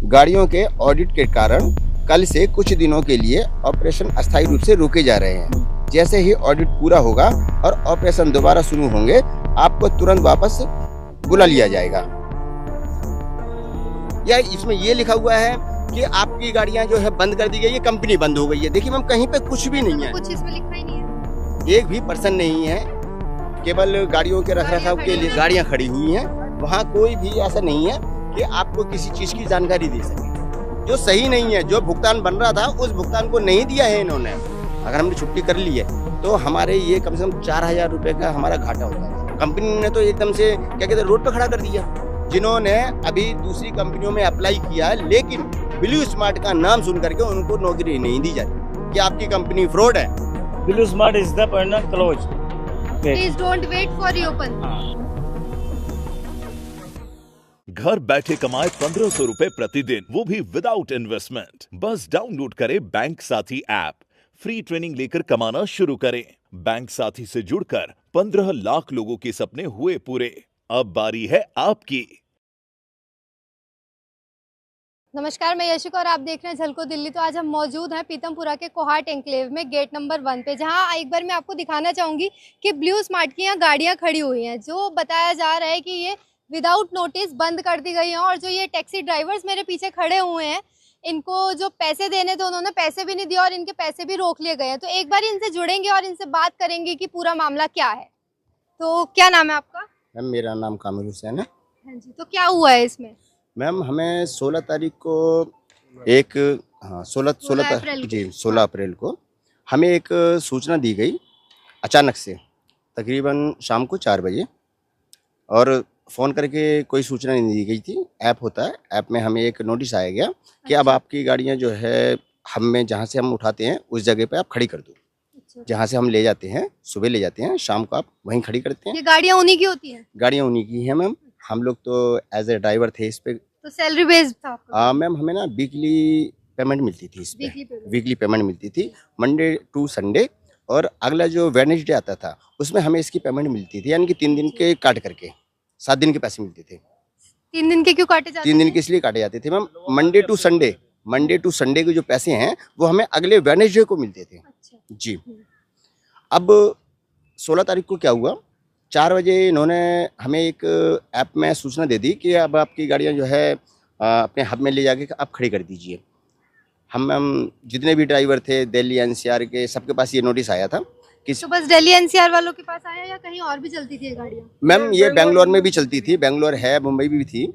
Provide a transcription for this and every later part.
गाड़ियों के ऑडिट के कारण कल से कुछ दिनों के लिए ऑपरेशन अस्थायी रूप से रोके जा रहे हैं। जैसे ही ऑडिट पूरा होगा और ऑपरेशन दोबारा शुरू होंगे, आपको तुरंत वापस बुला लिया जाएगा। या इसमें ये लिखा हुआ है कि आपकी गाड़ियां जो है बंद कर दी गई है, कंपनी बंद हो गई है। देखिए मैम, कहीं पे कुछ भी नहीं है, कुछ इसमें लिखा ही नहीं है। एक भी पर्सन नहीं है, केवल गाड़ियों के रखरखाव के लिए गाड़ियां खड़ी हुई हैं। वहाँ कोई भी ऐसा नहीं है कि आपको किसी चीज की जानकारी दे सके। जो सही नहीं है, जो भुगतान बन रहा था उस भुगतान को नहीं दिया है इन्होंने। अगर हमने छुट्टी कर ली है तो हमारे ये कम से कम 4000 रुपए का हमारा घाटा होता है। कंपनी ने तो एकदम से क्या कहते हैं, रोड पे खड़ा कर दिया। जिन्होंने अभी दूसरी कंपनियों में अप्लाई किया, लेकिन ब्लू स्मार्ट का नाम सुन करके उनको नौकरी नहीं दी जाती कि आपकी कंपनी फ्रॉड है। Blue Smart is the permanent close. Please don't wait for reopen. घर बैठे कमाए 1500 रुपए प्रतिदिन, वो भी विदाउट इन्वेस्टमेंट। बस डाउनलोड करें bank Saathi app, free training लेकर कमाना शुरू करें। बैंक साथी से जुड़कर 15 लाख लोगों के सपने हुए पूरे। अब बारी है आपकी। नमस्कार, मैं यशिका और आप देख रहे हैं झलको दिल्ली। तो आज हम मौजूद हैं पीतमपुरा के कोहाट एन्क्लेव में, गेट नंबर 1 पे, जहां एक बार मैं आपको दिखाना चाहूंगी कि ब्लू स्मार्ट की यहाँ गाड़ियां खड़ी हुई हैं, जो बताया जा रहा है कि ये विदाउट नोटिस बंद कर दी गई हैं। और जो ये टैक्सी ड्राइवर्स मेरे पीछे खड़े हुए हैं, इनको जो पैसे देने थे उन्होंने पैसे भी नहीं दिए और इनके पैसे भी रोक लिए गए हैं। तो एक बार इनसे जुड़ेंगे और इनसे बात करेंगे कि पूरा मामला क्या है। तो क्या नाम है आपका? मैम, मेरा नाम कामिल हुसैन है। हाँ जी, तो क्या हुआ है इसमें? मैम, हमें 16 तारीख को 16 अप्रैल को हमें एक सूचना दी गई अचानक से, तकरीबन शाम को 4 बजे। और फ़ोन करके कोई सूचना नहीं दी गई थी। ऐप होता है, ऐप में हमें एक नोटिस आया गया कि अब आपकी गाड़ियां जो है हमें जहां से हम उठाते हैं उस जगह पे आप खड़ी कर दो। जहां से हम ले जाते हैं, सुबह ले जाते हैं, शाम को आप वहीं खड़ी करते हैं। ये गाड़ियां उन्हीं की होती हैं? गाड़ियां उन्हीं की हैं मैम। हम लोग तो एज ए ड्राइवर थे इस पे। तो सैलरी बेस्ड था आपका? मैम, हमें ना वीकली पेमेंट मिलती थी इस पे। वीकली पेमेंट मिलती थी, मंडे टू संडे। और अगला जो वेडनेसडे आता था उसमें हमें इसकी पेमेंट मिलती थी, यानी कि 3 दिन के काट करके 7 दिन के पैसे मिलते थे। 3 दिन के क्यों काटे जाते? 3 दिन के इसलिए काटे जाते थे मैम। मंडे टू संडे के जो पैसे हैं वो हमें अगले वेडनेसडे को मिलते थे। अच्छा। जी। अब 16 तारीख को क्या हुआ, 4 बजे इन्होंने हमें एक ऐप में सूचना दे दी कि अब आपकी गाड़ियां जो है अपने हब में ले जाके आप खड़ी कर दीजिए। हम जितने भी ड्राइवर थे दिल्ली एनसीआर के, सबके पास ये नोटिस आया था कि तो बस दिल्ली एनसीआर वालों के पास आया या कहीं और भी चलती थी ये गाड़ियाँ? मैम, ये बेंगलोर में भी चलती थी, बेंगलोर है, मुंबई भी थी।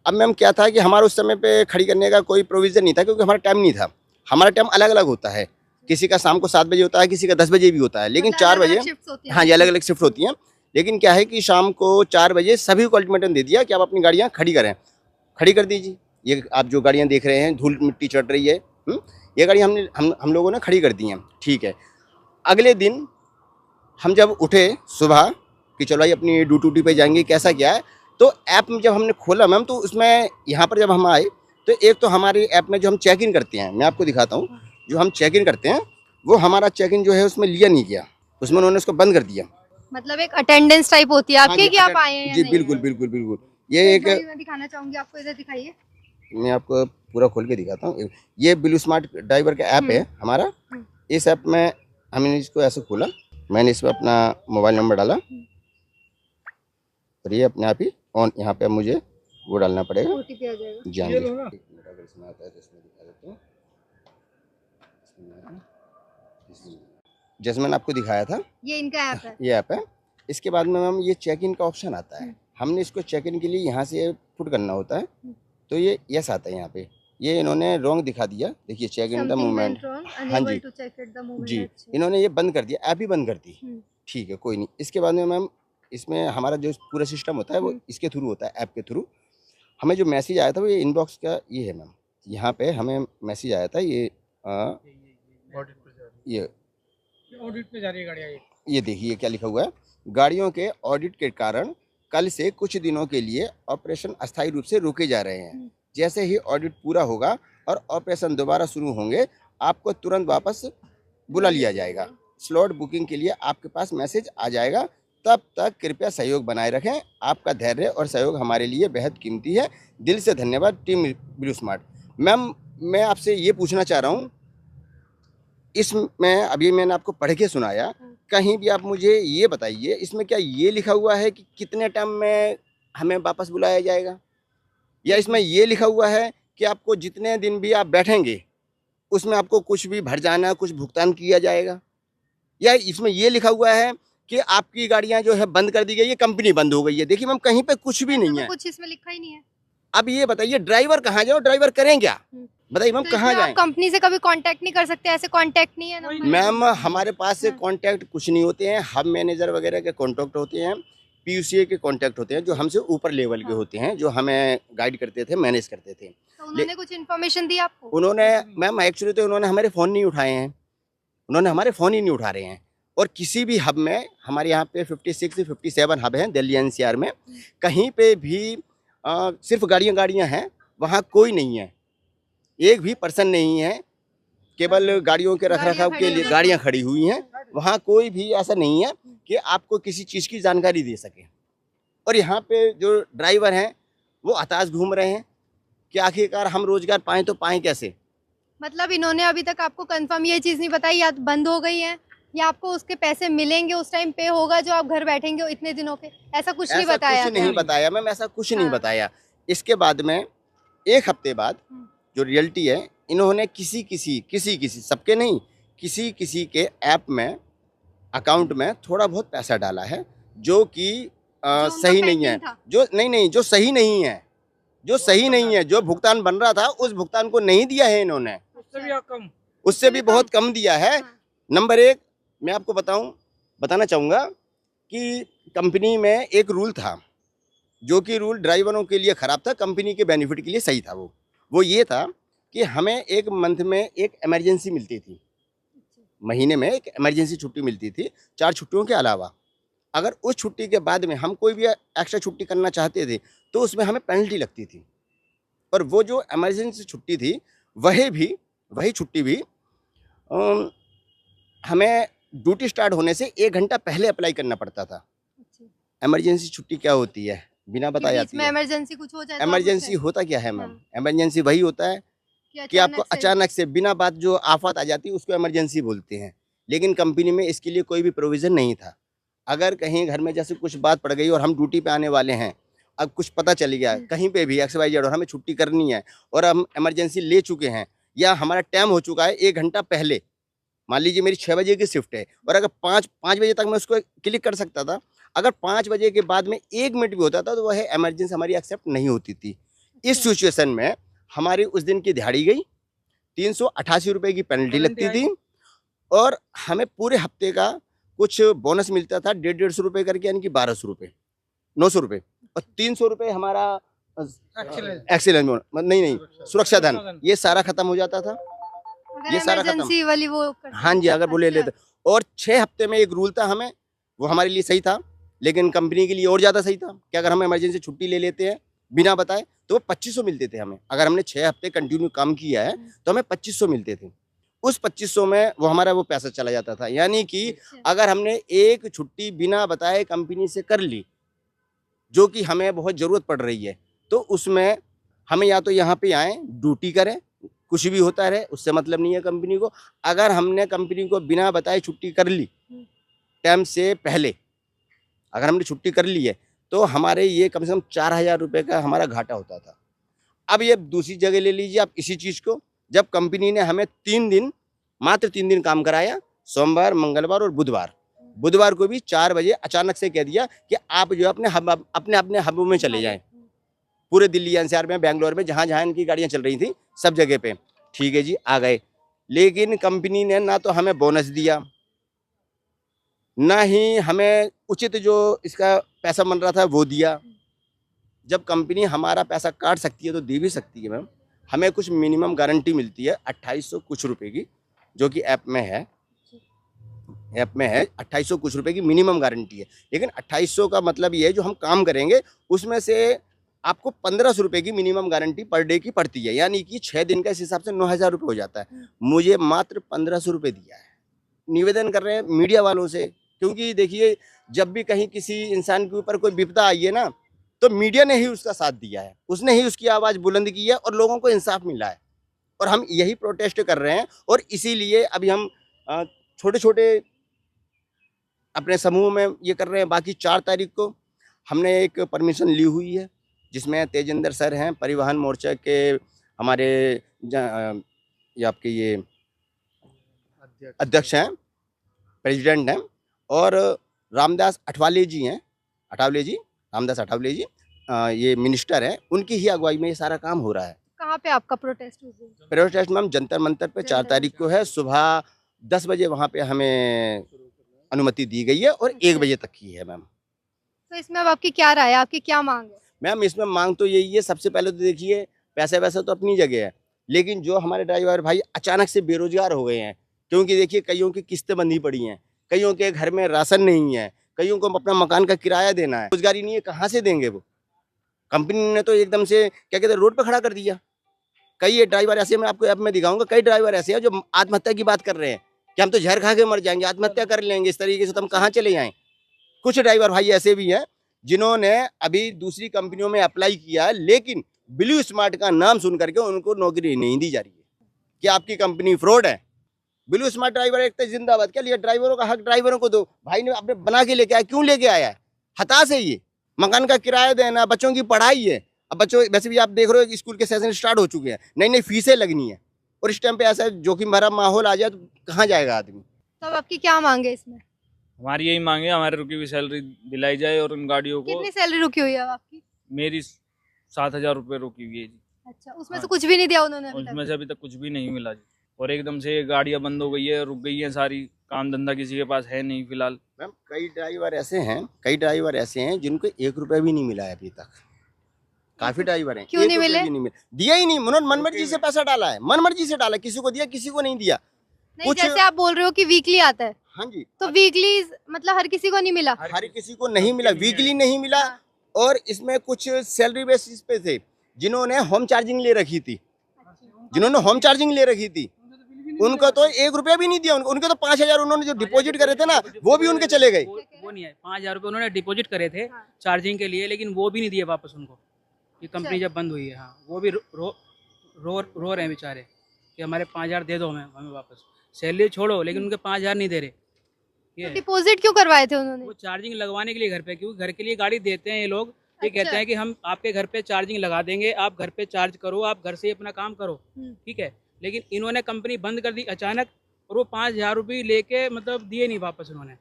अब मैम क्या था कि हमारा उस समय पे खड़ी करने का कोई प्रोविज़न नहीं था, क्योंकि हमारा टाइम नहीं था। हमारा टाइम अलग अलग होता है, किसी का शाम को 7 बजे होता है, किसी का 10 बजे भी होता है, लेकिन 4 बजे। हाँ जी, अलग अलग शिफ्ट होती हैं। लेकिन क्या है कि शाम को 4 बजे सभी को अल्टीमेटम दे दिया कि आप अपनी गाड़ियाँ खड़ी करें, खड़ी कर दीजिए। ये आप जो गाड़ियाँ देख रहे हैं, धूल मिट्टी चढ़ रही है, ये गाड़ी हम लोगों ने खड़ी कर दी हैं। ठीक है। अगले दिन हम जब उठे सुबह कि चलो भाई अपनी ड्यूटी पे जाएंगे, कैसा क्या है, तो ऐप में जब हमने खोला मैम, तो उसमें यहाँ पर जब हम आए तो एक तो हमारी ऐप में जो हम चेक इन करते हैं, मैं आपको दिखाता हूँ, जो हम चेक इन करते हैं वो हमारा चेक इन जो है उसमें लिया नहीं गया, उसमें उन्होंने उसको बंद कर दिया। मतलब एक अटेंडेंस टाइप होती है आपकी, हाँ कि आप आए हैं या जी, नहीं? बिल्कुल बिल्कुल बिल्कुल। ये एक मैं दिखाना चाहूंगी आपको, इधर दिखाइए। मैं आपको पूरा खोल के दिखाता हूँ। ये ब्लू स्मार्ट ड्राइवर का ऐप है हमारा। इस ऐप में हमने इसको ऐसे खोला, मैंने इसमें अपना मोबाइल नंबर डाला और ये अपने आप ही ऑन, यहाँ पे मुझे वो डालना पड़ेगा, ओटीपी आ जाएगा। जी हाँ जी। अगर इसमें आता है तो इसमें दिखा देता हूँ। जैसे मैंने आपको दिखाया था, ये इनका ऐप है, ये ऐप है। इसके बाद में मैम ये चेक इन का ऑप्शन आता है। हमने इसको चेक इन के लिए यहाँ से पुट करना होता है, तो ये यस आता है यहाँ पे। ये इन्होंने रॉन्ग दिखा दिया, देखिए चेक इन द मूवमेंट। हाँ जी जी, इन्होंने ये बंद कर दिया, ऐप ही बंद कर दी। ठीक है, कोई नहीं। इसके बाद में मैम इसमें हमारा जो पूरा सिस्टम होता है वो इसके थ्रू होता है, ऐप के थ्रू। हमें जो मैसेज आया था वो ये इनबॉक्स का ये है मैम, यहाँ पे हमें मैसेज आया था, ये ऑडिट पे जा रही है गाड़ियाँ। ये देखिए क्या लिखा हुआ है, गाड़ियों के ऑडिट के कारण कल से कुछ दिनों के लिए ऑपरेशन अस्थायी रूप से रोके जा रहे हैं। जैसे ही ऑडिट पूरा होगा और ऑपरेशन दोबारा शुरू होंगे, आपको तुरंत वापस बुला लिया जाएगा। स्लॉट बुकिंग के लिए आपके पास मैसेज आ जाएगा। तब तक कृपया सहयोग बनाए रखें। आपका धैर्य और सहयोग हमारे लिए बेहद कीमती है। दिल से धन्यवाद टीम ब्लू स्मार्ट। मैम मैं आपसे ये पूछना चाह रहा हूँ, इसमें अभी मैंने आपको पढ़ के सुनाया, कहीं भी आप मुझे ये बताइए इसमें क्या ये लिखा हुआ है कि कितने टाइम में हमें वापस बुलाया जाएगा, या इसमें ये लिखा हुआ है कि आपको जितने दिन भी आप बैठेंगे उसमें आपको कुछ भी भर जाना, कुछ भुगतान किया जाएगा, या इसमें ये लिखा हुआ है कि आपकी गाड़ियां जो है बंद कर दी गई है, कंपनी बंद हो गई है। देखिए मैम कहीं पे कुछ भी नहीं तो है। कुछ इसमें लिखा ही नहीं है। अब ये बताइए ड्राइवर कहाँ जाओ, ड्राइवर करें क्या? बताइए मैम तो कहाँ इसमें आप जाएं? कंपनी से कभी कांटेक्ट नहीं कर सकते, ऐसे कांटेक्ट नहीं है ना? मैम हमारे पास से कांटेक्ट कुछ नहीं होते हैं, हब मैनेजर वगैरह के कांटेक्ट होते हैं, पीयूसीए के कांटेक्ट होते हैं जो हमसे ऊपर लेवल के होते हैं, जो हमें गाइड करते थे, मैनेज करते थे। तो उन्होंने कुछ इन्फॉर्मेशन दी आपको? उन्होंने मैम एक्चुअली तो उन्होंने हमारे फ़ोन नहीं उठाए हैं, उन्होंने हमारे फ़ोन ही नहीं उठा रहे हैं। और किसी भी हब में, हमारे यहाँ पे 56 57 हब हैं दिल्ली एनसीआर में, कहीं पे भी सिर्फ गाड़ियाँ हैं, वहाँ कोई नहीं है, एक भी पर्सन नहीं है, केवल गाड़ियों के रखरखाव के लिए गाड़ियाँ खड़ी हुई हैं। वहाँ कोई भी ऐसा नहीं है कि आपको किसी चीज़ की जानकारी दे सके। और यहाँ पे जो ड्राइवर हैं वो हताश घूम रहे हैं कि आखिरकार हम रोजगार पाएँ तो पाएँ कैसे? मतलब इन्होंने अभी तक आपको कंफर्म ये चीज नहीं बताई, या बंद हो गई है या आपको उसके पैसे मिलेंगे, उस टाइम पे होगा जो आप घर बैठेंगे इतने दिनों के, ऐसा कुछ नहीं बताया? कुछ नहीं बताया मैम, ऐसा कुछ नहीं हाँ। बताया। इसके बाद में 1 हफ्ते बाद जो रियलिटी है, इन्होंने किसी सबके नहीं, किसी के ऐप में, अकाउंट में थोड़ा बहुत पैसा डाला है जो कि सही नहीं है, जो नहीं जो सही नहीं है, जो भुगतान बन रहा था उस भुगतान को नहीं दिया है इन्होंने, उससे भी बहुत कम दिया है। नंबर 1 मैं आपको बताना चाहूँगा कि कंपनी में एक रूल था, जो कि रूल ड्राइवरों के लिए ख़राब था, कंपनी के बेनिफिट के लिए सही था। वो ये था कि हमें 1 मंथ में एक इमरजेंसी मिलती थी, महीने में एक इमरजेंसी छुट्टी मिलती थी 4 छुट्टियों के अलावा। अगर उस छुट्टी के बाद में हम कोई भी एक्स्ट्रा छुट्टी करना चाहते थे तो उसमें हमें पेनल्टी लगती थी। और वो जो इमरजेंसी छुट्टी थी वही छुट्टी भी हमें ड्यूटी स्टार्ट होने से 1 घंटा पहले अप्लाई करना पड़ता था। इमरजेंसी छुट्टी क्या होती है? बिना बताए आती है। इमरजेंसी कुछ हो जाए तो इमरजेंसी होता क्या है मैम? इमरजेंसी वही होता है कि आपको से- अचानक से बिना बात जो आफत आ जाती है उसको इमरजेंसी बोलते हैं। लेकिन कंपनी में इसके लिए कोई भी प्रोविज़न नहीं था। अगर कहीं घर में जैसे कुछ बात पड़ गई और हम ड्यूटी पे आने वाले हैं, अब कुछ पता चल गया कहीं पे भी XYZ और हमें छुट्टी करनी है और हम इमरजेंसी ले चुके हैं या हमारा टाइम हो चुका है 1 घंटा पहले, मान लीजिए मेरी 6 बजे की शिफ्ट है और अगर 5 बजे तक मैं उसको क्लिक कर सकता था, अगर 5 बजे के बाद में 1 मिनट भी होता था तो वह इमरजेंसी हमारी एक्सेप्ट नहीं होती थी। इस सिचुएशन में हमारी उस दिन की दिहाड़ी गई, 388 रुपये की पेनल्टी लगती थी और हमें पूरे हफ्ते का कुछ बोनस मिलता था 150 रुपये करके, यानी कि 1200 रुपये, 900 रुपये, और 300 रुपये हमारा एक्सीलेंस नहीं सुरक्षा धन, ये सारा खत्म हो जाता था। ये सारा खत्म। इमरजेंसी वाली वो हाँ जी, अगर वो ले लेते। और 6 हफ्ते में एक रूल था, हमें वो हमारे लिए सही था, लेकिन कंपनी के लिए और ज़्यादा सही था कि अगर हम इमरजेंसी छुट्टी ले लेते हैं बिना बताए तो वो 2500 मिलते थे हमें। अगर हमने 6 हफ्ते कंटिन्यू काम किया है तो हमें 2500 मिलते थे। उस 2500 में वो हमारा वो पैसा चला जाता था। यानी कि अगर हमने एक छुट्टी बिना बताए कंपनी से कर ली, जो कि हमें बहुत ज़रूरत पड़ रही है, तो उसमें हमें या तो यहाँ पे आएँ, ड्यूटी करें, कुछ भी होता रहे, उससे मतलब नहीं है कंपनी को। अगर हमने कंपनी को बिना बताए छुट्टी कर ली टाइम से पहले, अगर हमने छुट्टी कर ली है तो हमारे ये कम से कम 4000 रुपये का हमारा घाटा होता था। अब ये दूसरी जगह ले लीजिए आप इसी चीज़ को, जब कंपनी ने हमें 3 दिन, मात्र 3 दिन काम कराया, सोमवार, मंगलवार और बुधवार। बुधवार को भी 4 बजे अचानक से कह दिया कि आप जो अपने हबों में चले जाएं, पूरे दिल्ली एनसीआर में, बेंगलोर में, जहाँ जहाँ इनकी गाड़ियाँ चल रही थी सब जगह पे। ठीक है जी, आ गए। लेकिन कंपनी ने ना तो हमें बोनस दिया, ना ही हमें उचित जो इसका पैसा बन रहा था वो दिया। जब कंपनी हमारा पैसा काट सकती है तो दे भी सकती है मैम। हमें कुछ मिनिमम गारंटी मिलती है 2800 कुछ रुपए की, जो कि ऐप में है 2800 कुछ रुपए की मिनिमम गारंटी है। लेकिन 2800 का मतलब ये है जो हम काम करेंगे उसमें से आपको 1500 रुपये की मिनिमम गारंटी पर डे की पड़ती है, यानी कि 6 दिन का इस हिसाब से 9000 रुपये हो जाता है। मुझे मात्र 1500 रुपये दिया है। निवेदन कर रहे हैं मीडिया वालों से, क्योंकि देखिए जब भी कहीं किसी इंसान के ऊपर कोई विपदा आई है ना, तो मीडिया ने ही उसका साथ दिया है, उसने ही उसकी आवाज़ बुलंद की है और लोगों को इंसाफ मिला है। और हम यही प्रोटेस्ट कर रहे हैं। और इसीलिए अभी हम छोटे छोटे अपने समूह में ये कर रहे हैं। बाकी 4 तारीख को हमने एक परमिशन ली हुई है, जिसमें तेजिंदर सर हैं, परिवहन मोर्चा के हमारे ये आपके ये अध्यक्ष हैं, प्रेसिडेंट हैं, और रामदास अठावले जी हैं, रामदास अठावले जी ये मिनिस्टर हैं, उनकी ही अगुवाई में ये सारा काम हो रहा है। कहाँ पे आपका प्रोटेस्ट हुआ? प्रोटेस्ट मैम जंतर मंतर पे 4 तारीख को है, सुबह 10 बजे वहाँ पे हमें अनुमति दी गई है और 1 बजे तक की है मैम। तो इसमें अब आपकी क्या राय है, आपकी क्या मांग है? मैम इसमें मांग तो यही है, सबसे पहले तो देखिए पैसा वैसा तो अपनी जगह है, लेकिन जो हमारे ड्राइवर भाई अचानक से बेरोजगार हो गए हैं, क्योंकि देखिए कईयों की किस्तें बंधी पड़ी हैं, कईयों के घर में राशन नहीं है, कईयों को अपना मकान का किराया देना है, रोजगारी नहीं है, कहाँ से देंगे वो? कंपनी ने तो एकदम से क्या कहते हैं रोड पर खड़ा कर दिया। कई ड्राइवर ऐसे, मैं आपको ऐप में दिखाऊंगा, कई ड्राइवर ऐसे हैं जो आत्महत्या की बात कर रहे हैं कि हम तो जहर खा के मर जाएंगे, आत्महत्या कर लेंगे, इस तरीके से तो हम कहाँ चले जाएं। कुछ ड्राइवर भाई ऐसे भी हैं जिन्होंने अभी दूसरी कंपनियों में अप्लाई किया है, लेकिन ब्लू स्मार्ट का नाम सुन करके उनको नौकरी नहीं दी जा रही है कि आपकी कंपनी फ्रॉड है। ब्लू स्मार्ट ड्राइवर एक तो जिंदाबाद, क्या लिया, ड्राइवरों का हक ड्राइवरों को दो। भाई ने अपने बना के लेके आया, क्यों लेके आया है? हताश है ये, मकान का किराया देना, बच्चों की पढ़ाई है। अब बच्चों वैसे भी आप देख रहे हो कि स्कूल के सेशन स्टार्ट हो चुके हैं, नई नई फीसें लगनी है, और इस टाइम पे ऐसा जोखिम भरा माहौल आ जाए तो कहाँ जाएगा आदमी? तो अब आपकी क्या मांग है इसमें? हमारी यही मांग है, हमारे रुकी हुई सैलरी दिलाई जाए और उन गाड़ियों को। कितनी सैलरी रुकी हुई है अब आपकी? मेरी 7,000 रुपये रुकी हुई है जी। अच्छा, उसमें हाँ। से कुछ भी नहीं दिया उन्होंने अभी उसमें तक? से अभी तक कुछ भी नहीं मिला जी, और एकदम से गाड़ियाँ बंद हो गई है, रुक गई है सारी, काम धंधा किसी के पास है नहीं फिलहाल। मैम कई ड्राइवर ऐसे हैं जिनको 1 रुपया भी नहीं मिला है अभी तक। काफी ड्राइवर हैं, क्यों 1 नहीं रुपया मिले? भी नहीं मिला, दिया ही नहीं, उन्होंने मनमर्जी से पैसा डाला है, मनमर्जी से डाला, किसी को दिया किसी को नहीं दिया। नहीं, कुछ- जैसे आप बोल रहे हो कि वीकली आता है, हाँ जी, तो वीकली मतलब हर किसी को नहीं मिला? हर किसी को नहीं मिला, वीकली नहीं मिला। और इसमें कुछ सैलरी बेसिस पे थे जिन्होंने होम चार्जिंग ले रखी थी, उनको तो 1 रुपया भी नहीं दिया। उनके तो 5,000 उन्होंने जो डिपॉजिट करे थे ना, वो भी उनके चले गए। वो नहीं है, 5,000 रुपये उन्होंने डिपॉजिट करे थे चार्जिंग के लिए, लेकिन वो भी नहीं दिए वापस उनको। ये कंपनी जब बंद हुई है, हाँ, वो भी रो रहे हैं बेचारे कि हमारे 5,000 दे दो हमें वापस। सैलरी छोड़ो, लेकिन उनके 5,000 नहीं दे रहे। ये डिपॉजिट क्यों करवाए थे उन्होंने? वो चार्जिंग लगवाने के लिए घर पे, क्योंकि घर के लिए गाड़ी देते हैं ये लोग। ये अच्छा। कहते हैं कि हम आपके घर पे चार्जिंग लगा देंगे, आप घर पे चार्ज करो, आप घर से ही अपना काम करो, ठीक है। लेकिन इन्होंने कंपनी बंद कर दी अचानक, और वो 5,000 रुपये लेके मतलब दिए नहीं वापस उन्होंने।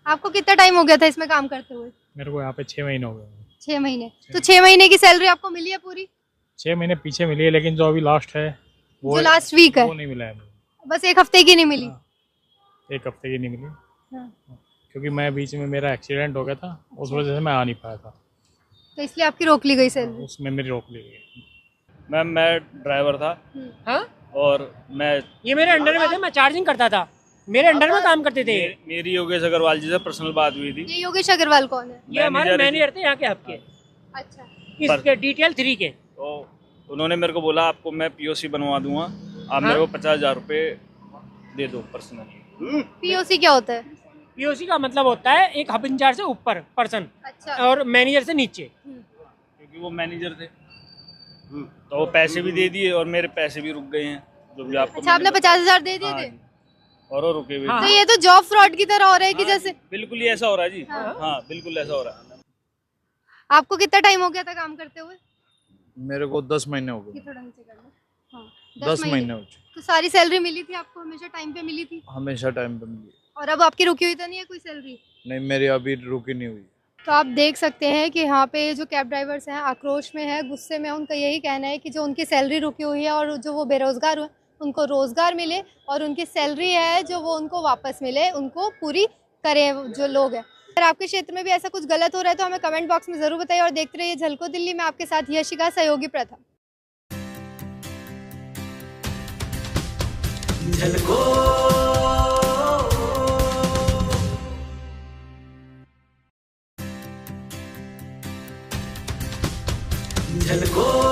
आपको कितना टाइम हो गया था इसमें काम करते हुए? मेरे को यहाँ पे 6 महीने हो गए। 6 महीने। तो 6 महीने की सैलरी आपको मिली है पूरी? 6 महीने पीछे मिली है, लेकिन जो अभी लास्ट है जो लास्ट वीक है, वो नहीं मिला है मुझे। बस 1 हफ्ते की नहीं मिली? हाँ, 1 हफ्ते की नहीं मिली, हाँ। क्योंकि मैं बीच में मेरा एक्सीडेंट हो गया था, उस वजह से मैं आ नहीं पाया था, तो इसलिए आपकी रोक ली गई सैलरी? उसमें मेरी रोक ली गई। मैम मैं ड्राइवर था, हाँ, और मैं ये मेरे अंडर में थे, मैं चार्जिंग करता था, मेरे अंडर में काम करते थे। मेरी योगेश अग्रवाल जी से पर्सनल बात हुई थी। ये योगेश अग्रवाल कौन है? ये हमारे मैनेजर थे यहाँ के हब के, अच्छा, इसके डिटेल 3 के। तो उन्होंने मेरे को बोला आपको मैं POC बनवा दूंगा, आप मेरे को 50,000 रुपये दे दो पर्सनली। पीओसी क्या होता है? पीओसी का मतलब होता है एक हब इंचार्ज से ऊपर पर्सन अच्छा, और मैनेजर से नीचे। क्योंकि वो मैनेजर थे, तो वो पैसे भी दे दिए और मेरे पैसे भी रुक गए हैं, जो भी आपको अच्छा, आपने 50,000 दे दिए हाँ थे? जी, और वो रुके हुए हाँ। तो ये तो जॉब फ्रॉड की तरह हो रहा है कि हाँ जैसे जी, बिल्कुल ही ऐसा हो रहा है जी। हाँ बिल्कुल ऐसा हो रहा है। आपको कितना टाइम हो गया था काम करते हुए? मेरे को 10 महीने हो गए। ये थोड़ा नीचे कर लो। हाँ, 10 महीने हो चुके, तो सारी सैलरी मिली थी आपको, हमेशा टाइम पे मिली थी? हमेशा टाइम पे मिली। और अब आपकी रुकी हुई तो नहीं है कोई सैलरी? नहीं, मेरी अभी रुकी नहीं हुई। तो आप देख सकते हैं कि यहाँ पे जो कैब ड्राइवर्स हैं आक्रोश में है, गुस्से में। उनका यही कहना है कि जो उनकी सैलरी रुकी हुई है और जो वो बेरोजगार हुए उनको रोजगार मिले, और उनकी सैलरी है जो वो उनको वापस मिले, उनको पूरी करें जो लोग हैं। अगर आपके क्षेत्र में भी ऐसा कुछ गलत हो रहा है तो हमें कमेंट बॉक्स में ज़रूर बताइए, और देखते रहिए झलको दिल्ली में आपके साथ यशिका, सहयोगी प्रथम। झलको